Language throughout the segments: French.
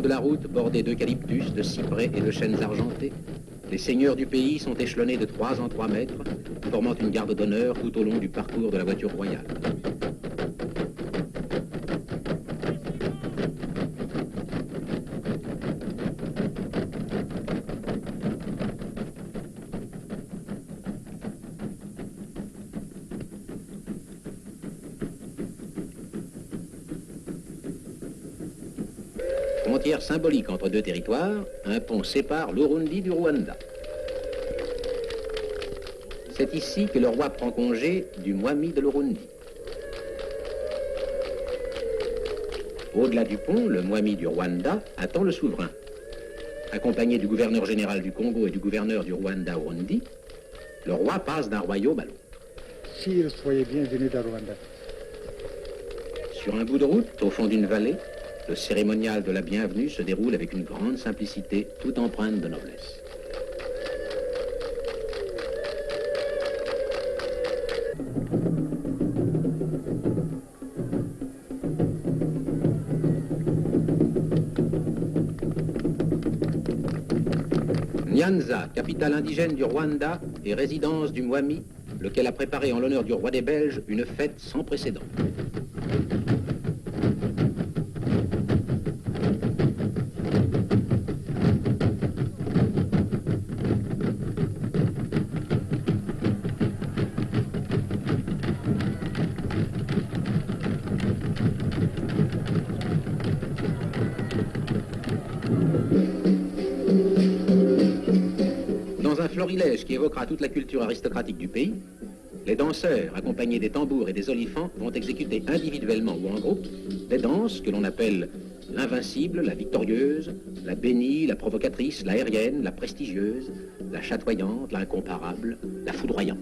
de la route, bordée d'eucalyptus, de cyprès et de chênes argentés, les seigneurs du pays sont échelonnés de 3 en 3 mètres, formant une garde d'honneur tout au long du parcours de la voiture royale. Frontière symbolique entre deux territoires, un pont sépare l'Urundi du Rwanda. C'est ici que le roi prend congé du Mwami de l'Urundi. Au-delà du pont, le Mwami du Rwanda attend le souverain. Accompagné du gouverneur général du Congo et du gouverneur du Rwanda-Urundi, le roi passe d'un royaume à l'autre. Sire, soyez bienvenue dans Rwanda. Sur un bout de route, au fond d'une vallée, le cérémonial de la bienvenue se déroule avec une grande simplicité, tout empreinte de noblesse. Nyanza, capitale indigène du Rwanda et résidence du Mwami, lequel a préparé en l'honneur du roi des Belges une fête sans précédent. Dans un florilège qui évoquera toute la culture aristocratique du pays, les danseurs, accompagnés des tambours et des olifants, vont exécuter individuellement ou en groupe des danses que l'on appelle l'invincible, la victorieuse, la bénie, la provocatrice, l'aérienne, la prestigieuse, la chatoyante, l'incomparable, la foudroyante.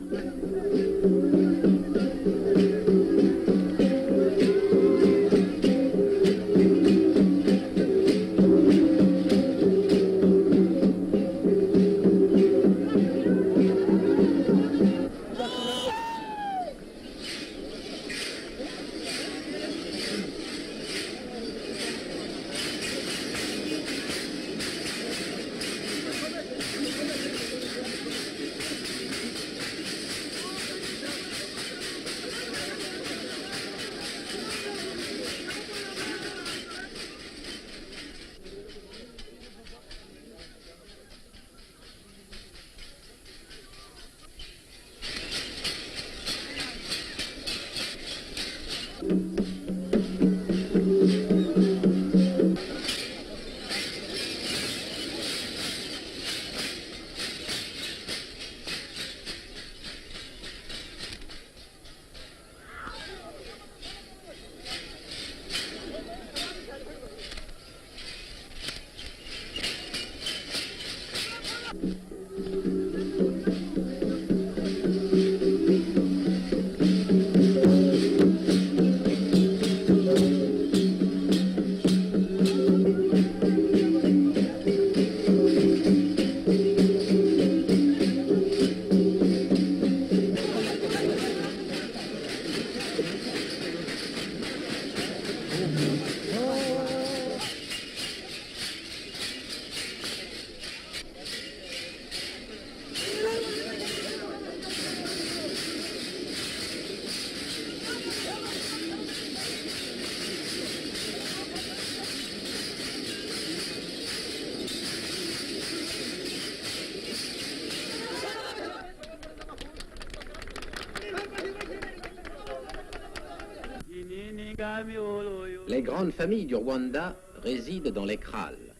Les grandes familles du Rwanda résident dans les krals,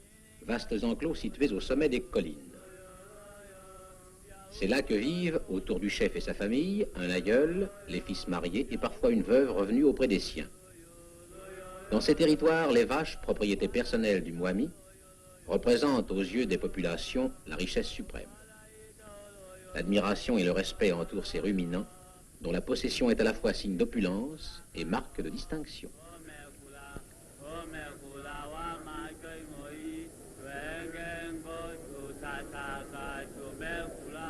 vastes enclos situés au sommet des collines. C'est là que vivent, autour du chef et sa famille, un aïeul, les fils mariés et parfois une veuve revenue auprès des siens. Dans ces territoires, les vaches, propriété personnelle du Mwami, représentent aux yeux des populations la richesse suprême. L'admiration et le respect entourent ces ruminants, dont la possession est à la fois signe d'opulence et marque de distinction.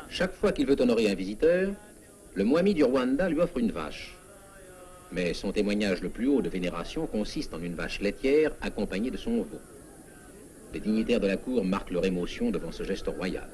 Chaque fois qu'il veut honorer un visiteur, le Mwami du Rwanda lui offre une vache. Mais son témoignage le plus haut de vénération consiste en une vache laitière accompagnée de son veau. Les dignitaires de la cour marquent leur émotion devant ce geste royal.